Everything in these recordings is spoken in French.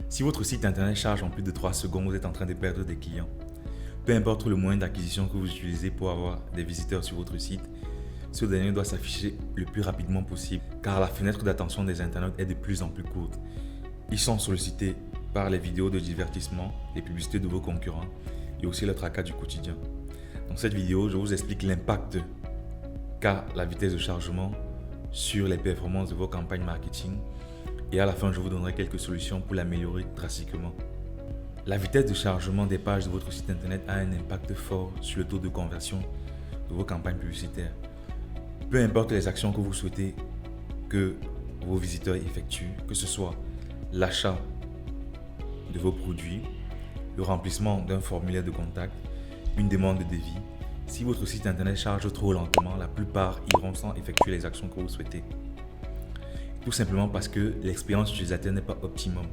Si votre site internet charge en plus de 3 secondes, vous êtes en train de perdre des clients. Peu importe le moyen d'acquisition que vous utilisez pour avoir des visiteurs sur votre site, ce dernier doit s'afficher le plus rapidement possible car la fenêtre d'attention des internautes est de plus en plus courte. Ils sont sollicités par les vidéos de divertissement, les publicités de vos concurrents et aussi le tracas du quotidien. Dans cette vidéo, je vous explique l'impact qu'a la vitesse de chargement sur les performances de vos campagnes marketing et à la fin, je vous donnerai quelques solutions pour l'améliorer drastiquement. La vitesse de chargement des pages de votre site internet a un impact fort sur le taux de conversion de vos campagnes publicitaires. Peu importe les actions que vous souhaitez que vos visiteurs effectuent, que ce soit l'achat de vos produits, le remplissement d'un formulaire de contact, une demande de devis, si votre site internet charge trop lentement, la plupart iront sans effectuer les actions que vous souhaitez. Tout simplement parce que l'expérience utilisateur n'est pas optimum.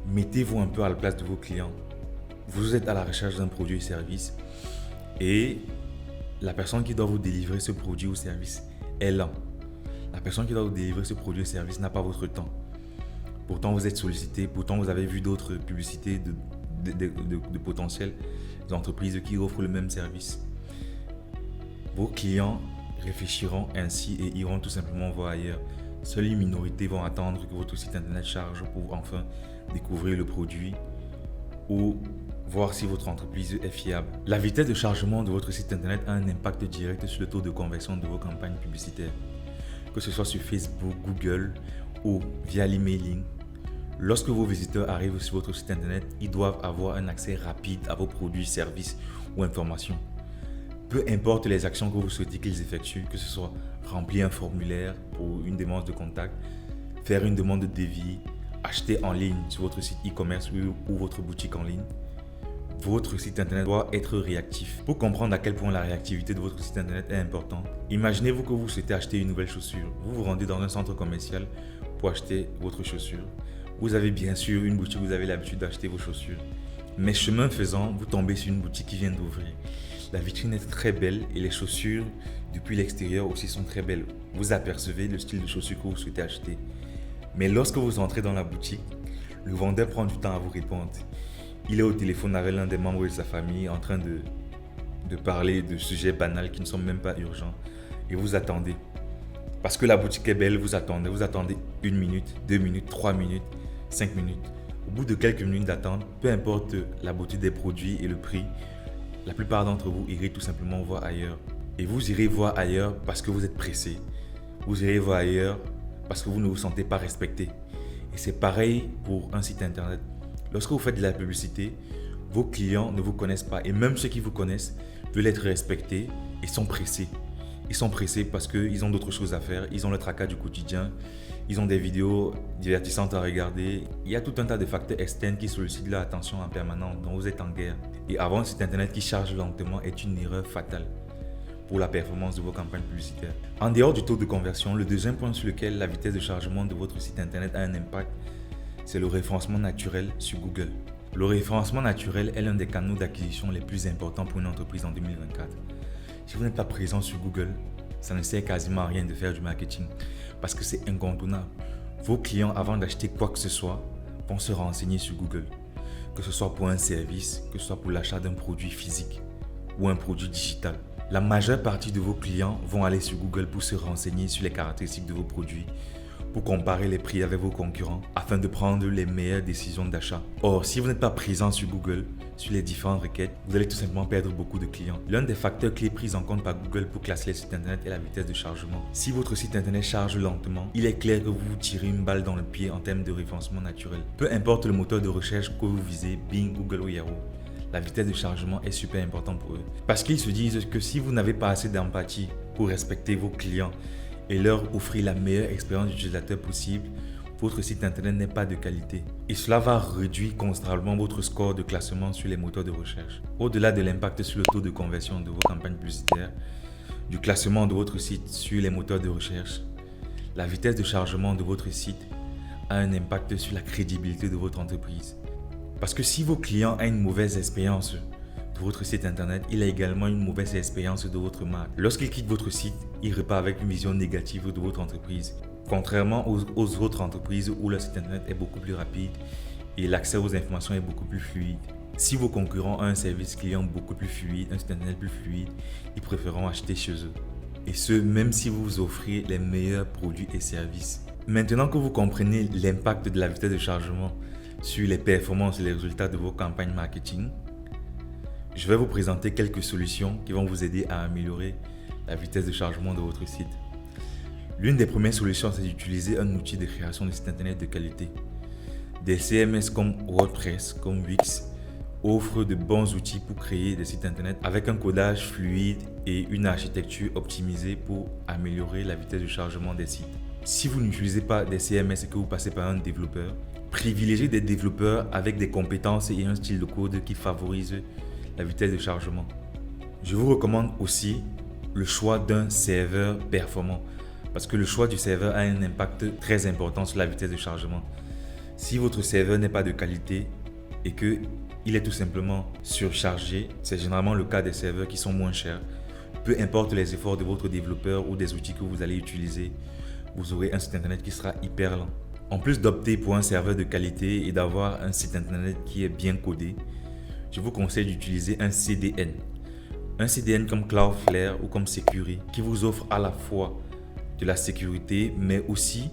Mettez-vous un peu à la place de vos clients. Vous êtes à la recherche d'un produit ou service et la personne qui doit vous délivrer ce produit ou service est là. La personne qui doit vous délivrer ce produit ou service n'a pas votre temps. Pourtant, vous êtes sollicité, pourtant vous avez vu d'autres publicités de potentielles entreprises qui offrent le même service. Vos clients réfléchiront ainsi et iront tout simplement voir ailleurs. Seules une minorité vont attendre que votre site internet charge pour enfin découvrir le produit ou voir si votre entreprise est fiable. La vitesse de chargement de votre site internet a un impact direct sur le taux de conversion de vos campagnes publicitaires. Que ce soit sur Facebook, Google ou via l'emailing. Lorsque vos visiteurs arrivent sur votre site internet, ils doivent avoir un accès rapide à vos produits, services ou informations. Peu importe les actions que vous souhaitez qu'ils effectuent, que ce soit remplir un formulaire pour une demande de contact, faire une demande de devis, acheter en ligne sur votre site e-commerce ou votre boutique en ligne, votre site internet doit être réactif. Pour comprendre à quel point la réactivité de votre site internet est importante, imaginez-vous que vous souhaitez acheter une nouvelle chaussure. Vous vous rendez dans un centre commercial pour acheter votre chaussure. Vous avez bien sûr une boutique où vous avez l'habitude d'acheter vos chaussures. Mais chemin faisant, vous tombez sur une boutique qui vient d'ouvrir. La vitrine est très belle et les chaussures depuis l'extérieur aussi sont très belles. Vous apercevez le style de chaussures que vous souhaitez acheter. Mais lorsque vous entrez dans la boutique, le vendeur prend du temps à vous répondre. Il est au téléphone avec l'un des membres de sa famille en train de parler de sujets banals qui ne sont même pas urgents. Et vous attendez. Parce que la boutique est belle, vous attendez. Vous attendez 1 minute, 2 minutes, 3 minutes, 5 minutes. Au bout de quelques minutes d'attente, peu importe la beauté des produits et le prix, la plupart d'entre vous irez tout simplement voir ailleurs. Et vous irez voir ailleurs parce que vous êtes pressé. Vous irez voir ailleurs parce que vous ne vous sentez pas respecté. Et c'est pareil pour un site internet. Lorsque vous faites de la publicité, vos clients ne vous connaissent pas. Et même ceux qui vous connaissent veulent être respectés et sont pressés. Ils sont pressés parce qu'ils ont d'autres choses à faire. Ils ont le tracas du quotidien. Ils ont des vidéos divertissantes à regarder. Il y a tout un tas de facteurs externes qui sollicitent leur attention en permanence. Donc vous êtes en guerre. Et avoir un site internet qui charge lentement est une erreur fatale pour la performance de vos campagnes publicitaires. En dehors du taux de conversion, le deuxième point sur lequel la vitesse de chargement de votre site internet a un impact, c'est le référencement naturel sur Google. Le référencement naturel est l'un des canaux d'acquisition les plus importants pour une entreprise en 2024. Si vous n'êtes pas présent sur Google, ça ne sert quasiment à rien de faire du marketing parce que c'est incontournable. Vos clients, avant d'acheter quoi que ce soit, vont se renseigner sur Google. Que ce soit pour un service, que ce soit pour l'achat d'un produit physique ou un produit digital. La majeure partie de vos clients vont aller sur Google pour se renseigner sur les caractéristiques de vos produits, pour comparer les prix avec vos concurrents afin de prendre les meilleures décisions d'achat. Or, si vous n'êtes pas présent sur Google, sur les différentes requêtes, vous allez tout simplement perdre beaucoup de clients. L'un des facteurs clés pris en compte par Google pour classer les sites internet est la vitesse de chargement. Si votre site internet charge lentement, il est clair que vous vous tirez une balle dans le pied en termes de référencement naturel. Peu importe le moteur de recherche que vous visez, Bing, Google ou Yahoo, la vitesse de chargement est super importante pour eux. Parce qu'ils se disent que si vous n'avez pas assez d'empathie pour respecter vos clients et leur offrir la meilleure expérience d'utilisateur possible, votre site internet n'est pas de qualité. Et cela va réduire considérablement votre score de classement sur les moteurs de recherche. Au-delà de l'impact sur le taux de conversion de vos campagnes publicitaires, du classement de votre site sur les moteurs de recherche, la vitesse de chargement de votre site a un impact sur la crédibilité de votre entreprise. Parce que si vos clients ont une mauvaise expérience de votre site internet, il a également une mauvaise expérience de votre marque. Lorsqu'ils quittent votre site, ils repartent avec une vision négative de votre entreprise. Contrairement aux autres entreprises où le site internet est beaucoup plus rapide et l'accès aux informations est beaucoup plus fluide. Si vos concurrents ont un service client beaucoup plus fluide, un site internet plus fluide, ils préféreront acheter chez eux. Et ce, même si vous offrez les meilleurs produits et services. Maintenant que vous comprenez l'impact de la vitesse de chargement sur les performances et les résultats de vos campagnes marketing, je vais vous présenter quelques solutions qui vont vous aider à améliorer la vitesse de chargement de votre site. L'une des premières solutions, c'est d'utiliser un outil de création de site internet de qualité. Des CMS comme WordPress, comme Wix, offrent de bons outils pour créer des sites internet avec un codage fluide et une architecture optimisée pour améliorer la vitesse de chargement des sites. Si vous n'utilisez pas des CMS et que vous passez par un développeur, privilégiez des développeurs avec des compétences et un style de code qui favorise la vitesse de chargement. Je vous recommande aussi le choix d'un serveur performant parce que le choix du serveur a un impact très important sur la vitesse de chargement. Si votre serveur n'est pas de qualité et qu'il est tout simplement surchargé, c'est généralement le cas des serveurs qui sont moins chers. Peu importe les efforts de votre développeur ou des outils que vous allez utiliser, vous aurez un site internet qui sera hyper lent. En plus d'opter pour un serveur de qualité et d'avoir un site internet qui est bien codé, je vous conseille d'utiliser un CDN. Un CDN comme Cloudflare ou comme Securi qui vous offre à la fois de la sécurité mais aussi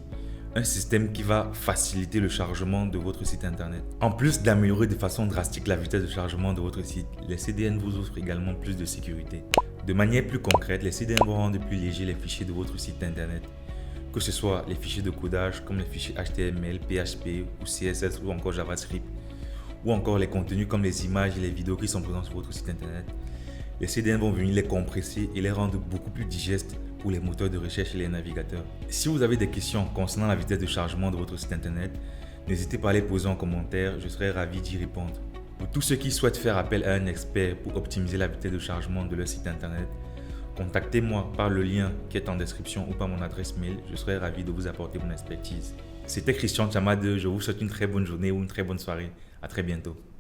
un système qui va faciliter le chargement de votre site internet. En plus d'améliorer de façon drastique la vitesse de chargement de votre site, les CDN vous offrent également plus de sécurité. De manière plus concrète, les CDN vont rendre plus légers les fichiers de votre site internet, que ce soit les fichiers de codage comme les fichiers HTML, PHP ou CSS ou encore JavaScript, ou encore les contenus comme les images et les vidéos qui sont présents sur votre site internet. Les CDN vont venir les compresser et les rendre beaucoup plus digestes pour les moteurs de recherche et les navigateurs. Si vous avez des questions concernant la vitesse de chargement de votre site internet, n'hésitez pas à les poser en commentaire, je serai ravi d'y répondre. Pour tous ceux qui souhaitent faire appel à un expert pour optimiser la vitesse de chargement de leur site internet, contactez-moi par le lien qui est en description ou par mon adresse mail, je serai ravi de vous apporter mon expertise. C'était Christian Chamade, je vous souhaite une très bonne journée ou une très bonne soirée. À très bientôt.